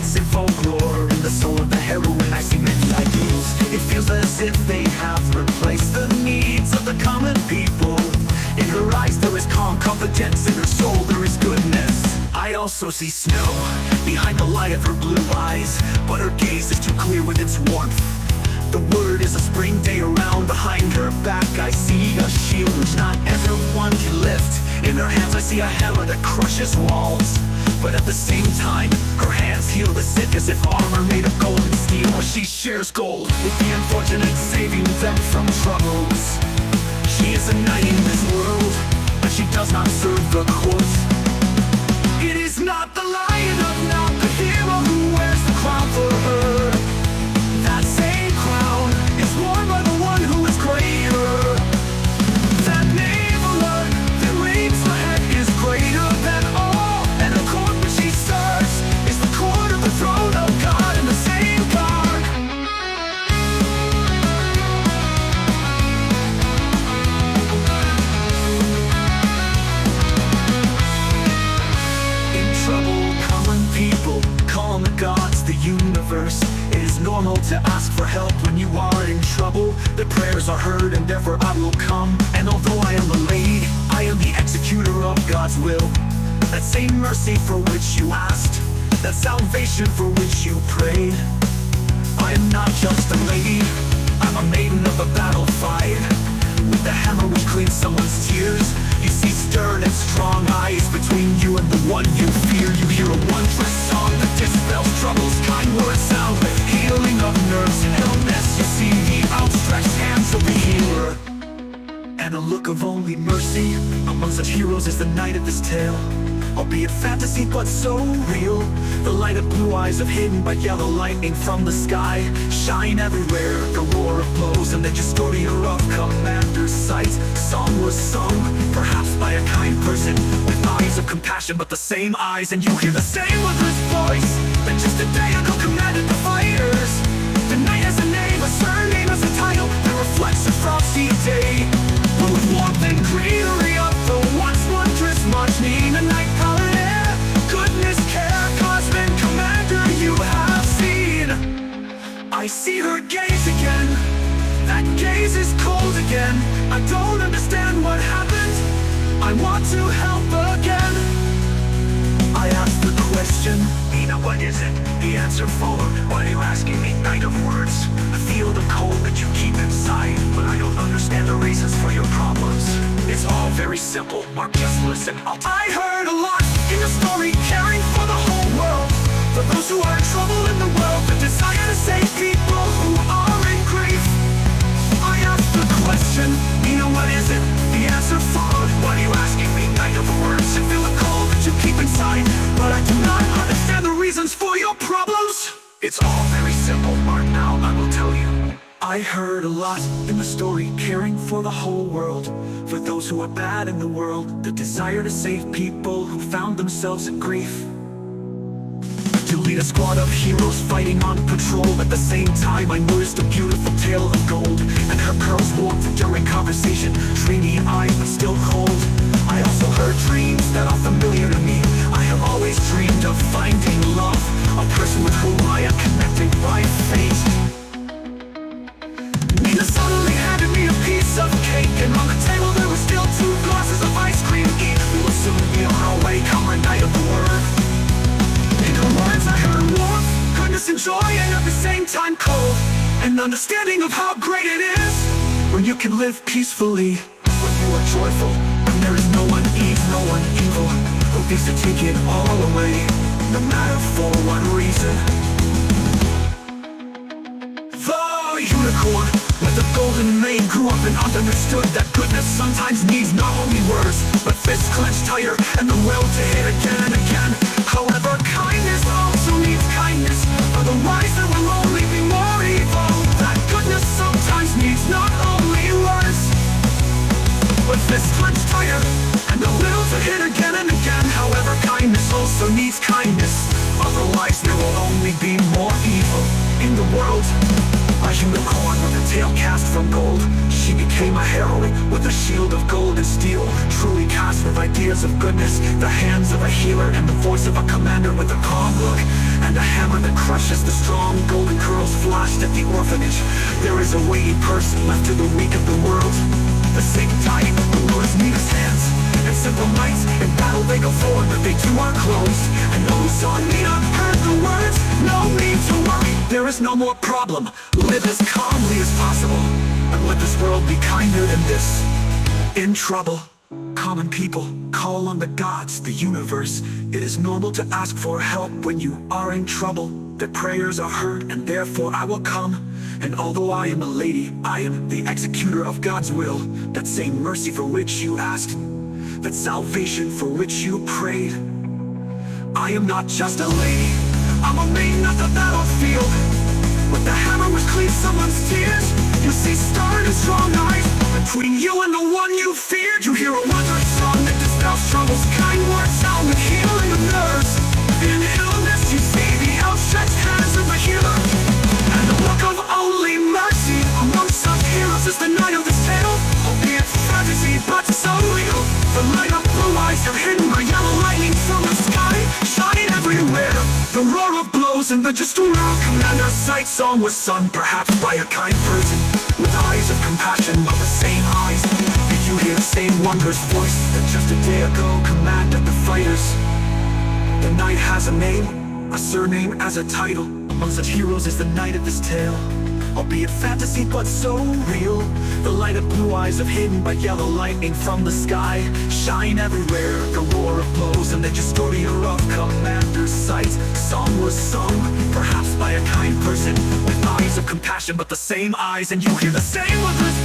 fights in folklore. In the soul of the heroine I see many ideals. It feels as if they have replaced the needs of the common people. In her eyes there is calm confidence, in her soul there is goodness. I also see snow behind the light of her blue eyes, but her gaze is too clear with its warmth. The word is a spring day around. Behind her back I see a shield which not everyone can lift. In her hands I see a hammer that crushes walls, but at the same time her hands heal the sick as if armor made of gold and steel. She shares gold with the unfortunate, saving them from troubles. She is a knight in this world, but she does not serve the court. It is not the lion of not the hero who wears the crown for her. That same crown is worn by the one who is greater. That naval alert that reads ahead is greater than all, and the court which she serves is the court of the throne of God in the same guard. In trouble, common people call on the gods, the universe. It is normal to ask for help when you are in trouble. The prayers are heard and therefore I will come. And although I am the lady, I am the executor of God's will. That same mercy for which you asked, that salvation for which you prayed. I am not just a lady, I'm a maiden of the battle fight. With the hammer which cleans someone's tears, you see stern and strong eyes between you and the one you fear. You hear a wondrous song that dispels troubles, kind words sound with healing of nerves and illness. You see the outstretched hands of the healer, and a look of only mercy. Among such heroes is the knight of this tale, albeit fantasy but so real. The light of blue eyes of hidden by yellow lightning from the sky shine everywhere. The roar of blows and the dystonia of commander's sight. Song was sung, perhaps by a kind person with eyes of compassion, but the same eyes, and you hear the same wondrous voice that just a day ago commanded the fighters. The knight has a name, a surname as a title that reflects a frosty day, but with warmth and greenery of the once wondrous march. Nina, night paladin, goodness, care, cosmic commander you have seen. I see her gaze again, that gaze is cold again. I don't understand what happened, I want to help again. I ask the question, Nina, what is it? The answer followed, why are you asking me? Night of words, I feel the cold that you keep inside, but I don't understand the reasons for your problems. It's all very simple, Mark, just listen. I heard a lot in your story, caring for the whole world, for those who are in trouble in the world, the desire to save people who are in grief. I asked the question, Nina, what is it? The answer followed, what are you asking me? Night of words, I feel the cold that you keep inside, but I do not understand the reasons for your problems. It's all very simple, Mark, now I will tell you. I heard a lot in the story, caring for the whole world, for those who are bad in the world, the desire to save people who found themselves in grief. To lead a squad of heroes fighting on patrol. At the same time I noticed a beautiful tale of gold, and her curls warmth during conversation, dreamy eyes but still cold. I also heard dreams that are familiar to me. I have always dreamed of finding love, a person with whom I am connected by fate. Nina suddenly handed me a piece of cake, and on the table there were still 2 glasses of ice cream each. We will soon be on our way, come our night of the word. In her words I heard warmth, goodness and joy, and at the same time cold. An understanding of how great it is when you can live peacefully, when you are joyful, when there is no one no one evil who thinks to take it all away, no matter for what reason. The unicorn with the golden mane grew up and understood that goodness sometimes needs not only words, but fists clenched tighter and the will to hit again and again. However, kindness also needs kindness, otherwise there will only be more evil. That goodness sometimes needs not only words, but fists clenched tighter and the will to hit again and again. However, kindness also needs kindness, otherwise there will only be more evil in the world. A unicorn with a tail cast from gold, she became a heroine with a shield of gold and steel, truly cast with ideas of goodness, the hands of a healer and the voice of a commander with a calm look. and a hammer that crushes the strong. Golden curls flashed at the orphanage. There is a weighty person left to the weak of the world. The same type who lures Nina's hands, and simple knights in battle they go forward, but they too are closed. And those who saw Nina heard the words, no need to worry, there is no more problem. Live as calmly as possible, and let this world be kinder than this. In trouble, common people call on the gods, the universe. It is normal to ask for help when you are in trouble. Their prayers are heard, and therefore I will come. And although I am a lady, I am the executor of God's will. That same mercy for which you asked, that salvation for which you prayed. I am not just a lady, I'm a maiden at the battlefield. With the hammer which cleans someone's tears, you see stern and strong eyes. Between you and the one you feared, you hear a wondrous song that dispels troubles. Kind words sound the healing of nerves. In illness you see the outstretched hands of the healer, and the look of only mercy among some heroes is the night of this tale. Albeit fantasy, but so real. The light of blue eyes have hidden my yellow lightning from the sky. Shine everywhere, the roar of blows and the gesture of commander's sight. Song was sung perhaps by a kind person, with eyes of compassion, but the same eyes. Did you hear the same wondrous voice that just a day ago commanded the fighters? The knight has a name, a surname as a title. Among such heroes is the knight of this tale. Albeit fantasy, but so real. The light of blue eyes have hidden by yellow lightning from the sky. Shine everywhere, the roar of blows and the gesture of commander's sight. Song was sung, perhaps by a kind person, with eyes of compassion, but the same eyes. And you hear the same wondrous